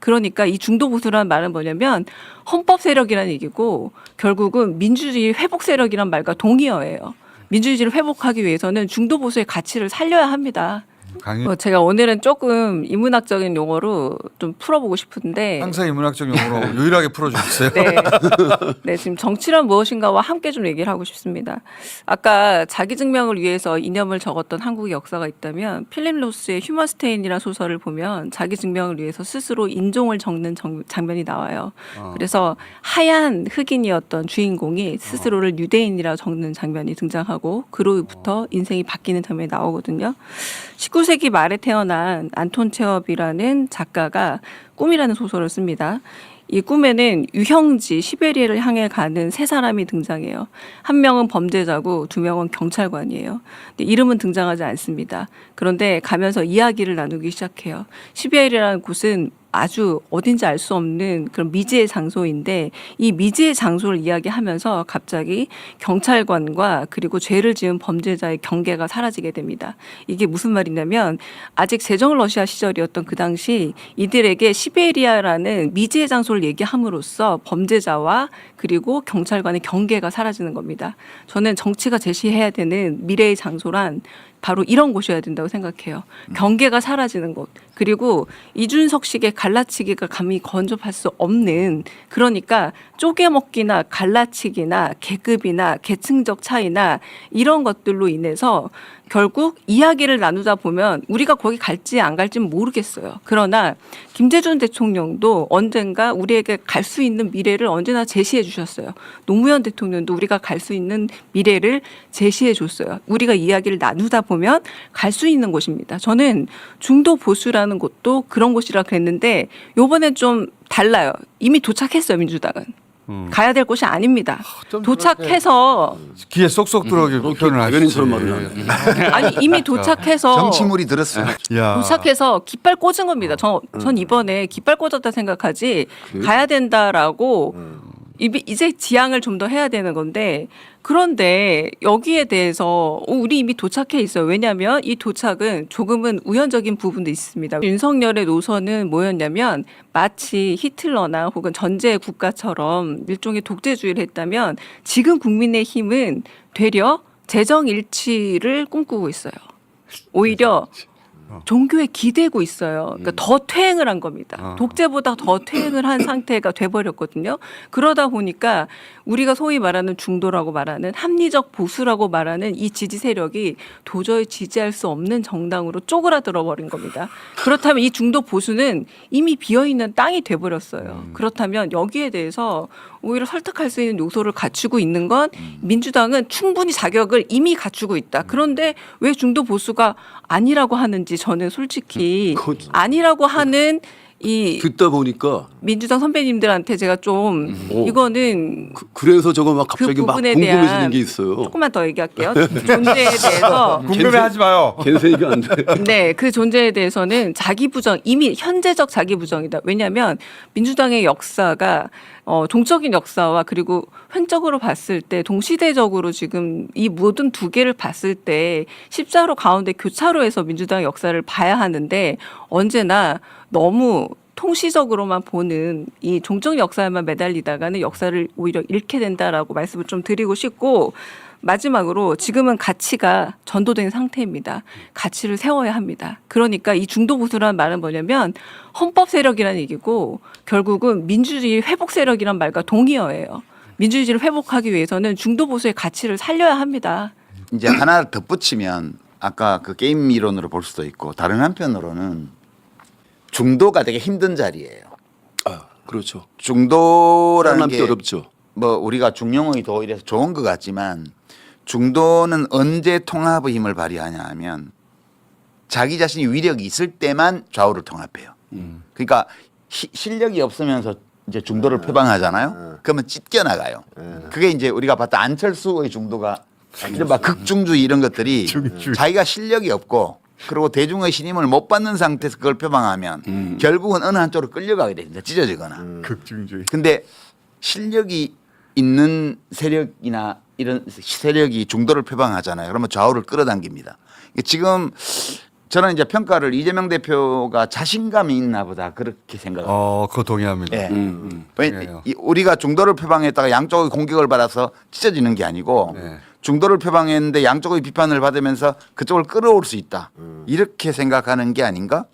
그러니까 이 중도 보수라는 말은 뭐냐면 헌법 세력이라는 얘기고 결국은 민주주의 회복 세력이란 말과 동의어예요. 민주주의를 회복하기 위해서는 중도 보수의 가치를 살려야 합니다. 제가 오늘은 조금 인문학적인 용어로 좀 풀어보고 싶은데 항상 인문학적 용어로 유일하게 풀어주셨어요. 네. 네, 지금 정치란 무엇인가와 함께 좀 얘기를 하고 싶습니다. 아까 자기 증명을 위해서 이념을 적었던 한국의 역사가 있다면 필립 로스의 휴먼스테인이라는 소설을 보면 자기 증명을 위해서 스스로 인종을 적는 장면이 나와요. 그래서 하얀 흑인이었던 주인공이 스스로를 유대인이라 적는 장면이 등장하고 그로부터 인생이 바뀌는 장면이 나오거든요. 19세기 말에 태어난 안톤 체홉이라는 작가가 꿈이라는 소설을 씁니다. 이 꿈에는 유형지 시베리아를 향해 가는 세 사람이 등장해요. 한 명은 범죄자고 두 명은 경찰관이에요. 근데 이름은 등장하지 않습니다. 그런데 가면서 이야기를 나누기 시작해요. 시베리아라는 곳은 아주 어딘지 알 수 없는 그런 미지의 장소인데 이 미지의 장소를 이야기하면서 갑자기 경찰관과 그리고 죄를 지은 범죄자의 경계가 사라지게 됩니다. 이게 무슨 말이냐면 아직 제정 러시아 시절이었던 그 당시 이들에게 시베리아라는 미지의 장소를 얘기함으로써 범죄자와 그리고 경찰관의 경계가 사라지는 겁니다. 저는 정치가 제시해야 되는 미래의 장소란 바로 이런 곳이어야 된다고 생각해요. 경계가 사라지는 곳. 그리고 이준석식의 갈라치기가 감히 건접할 수 없는 그러니까 쪼개먹기나 갈라치기나 계급이나 계층적 차이나 이런 것들로 인해서 결국 이야기를 나누다 보면 우리가 거기 갈지 안 갈지는 모르겠어요. 그러나 김대중 대통령도 언젠가 우리에게 갈 수 있는 미래를 언제나 제시해 주셨어요. 노무현 대통령도 우리가 갈 수 있는 미래를 제시해 줬어요. 우리가 이야기를 나누다 보면 갈 수 있는 곳입니다. 저는 중도 보수라는 곳도 그런 곳이라 그랬는데 요번엔 좀 달라요. 이미 도착했어요, 민주당은. 가야 될 곳이 아닙니다. 도착해서 귀에 쏙쏙 들어오게 표현을 하시죠. 대변인처럼 말을 하네. 아니 이미 도착해서 정치물이 들었어요. 야. 도착해서 깃발 꽂은 겁니다. 전 이번에 깃발 꽂았다 생각하지 가야 된다라고 이제 지향을 좀 더 해야 되는 건데 그런데 여기에 대해서 우리 이미 도착해 있어요. 왜냐하면 이 도착은 조금은 우연적인 부분도 있습니다. 윤석열의 노선은 뭐였냐면 마치 히틀러나 혹은 전제 국가처럼 일종의 독재주의를 했다면 지금 국민의힘은 되려 재정 일치를 꿈꾸고 있어요. 오히려 종교에 기대고 있어요. 그러니까 더 퇴행을 한 겁니다. 독재보다 더 퇴행을 한 상태가 돼버렸거든요. 그러다 보니까 우리가 소위 말하는 중도라고 말하는 합리적 보수라고 말하는 이 지지 세력이 도저히 지지할 수 없는 정당으로 쪼그라들어 버린 겁니다. 그렇다면 이 중도 보수는 이미 비어있는 땅이 돼버렸어요. 그렇다면 여기에 대해서 오히려 설득할 수 있는 요소를 갖추고 있는 건 민주당은 충분히 자격을 이미 갖추고 있다. 그런데 왜 중도 보수가 아니라고 하는지 저는 솔직히 아니라고 하는 이 듣다 보니까 민주당 선배님들한테 제가 좀 이거는 그래서 저거 막 갑자기 그 막 부분에 궁금해지는 대한 게 있어요. 조금만 더 얘기할게요. 존재에 대해서 궁금해하지 마요. 겐세이가 안 돼. 네, 그 존재에 대해서는 자기 부정 이미 현재적 자기 부정이다. 왜냐하면 민주당의 역사가 동적인 역사와 그리고 횡적으로 봤을 때 동시대적으로 지금 이 모든 두 개를 봤을 때 십자로 가운데 교차로에서 민주당의 역사를 봐야 하는데 언제나 너무 통시적으로만 보는 이 종적 역사에만 매달리다가는 역사를 오히려 잃게 된다라고 말씀을 좀 드리고 싶고 마지막으로 지금은 가치가 전도된 상태입니다. 가치를 세워야 합니다. 그러니까 이 중도 보수라는 말은 뭐냐면 헌법 세력이라는 얘기고 결국은 민주주의 회복 세력이란 말과 동의어예요. 민주주의를 회복하기 위해서는 중도 보수의 가치를 살려야 합니다. 이제 하나 덧붙이면 아까 그 게임 이론으로 볼 수도 있고 다른 한편으로는 중도가 되게 힘든 자리예요. 아, 그렇죠. 중도라는 남기 게 어렵죠. 뭐 우리가 중용의도 이래서 좋은 것 같지만 중도는 언제 통합의 힘을 발휘하냐 하면 자기 자신이 위력이 있을 때만 좌우를 통합해요. 그러니까 실력이 없으면서 이제 중도를 표방하잖아요. 그러면 찢겨나가요. 그게 이제 우리가 봤던 안철수의 중도가 막 극중주의 이런 것들이 자기가 실력이 없고 그리고 대중의 신임을 못 받는 상태에서 그걸 표방하면 결국은 어느 한쪽으로 끌려가게 됩니다. 찢어지거나. 극중주의. 근데 실력이 있는 세력이나 이런 세력이 중도를 표방하잖아요. 그러면 좌우를 끌어당깁니다. 지금 저는 이제 평가를 이재명 대표가 자신감이 있나 보다 그렇게 생각합니다. 그거 동의합니다. 예. 예. 우리가 중도를 표방했다가 양쪽의 공격을 받아서 찢어지는 게 아니고 네. 중도를 표방했는데 양쪽의 비판을 받으면서 그쪽을 끌어올 수 있다. 이렇게 생각하는 게 아닌가?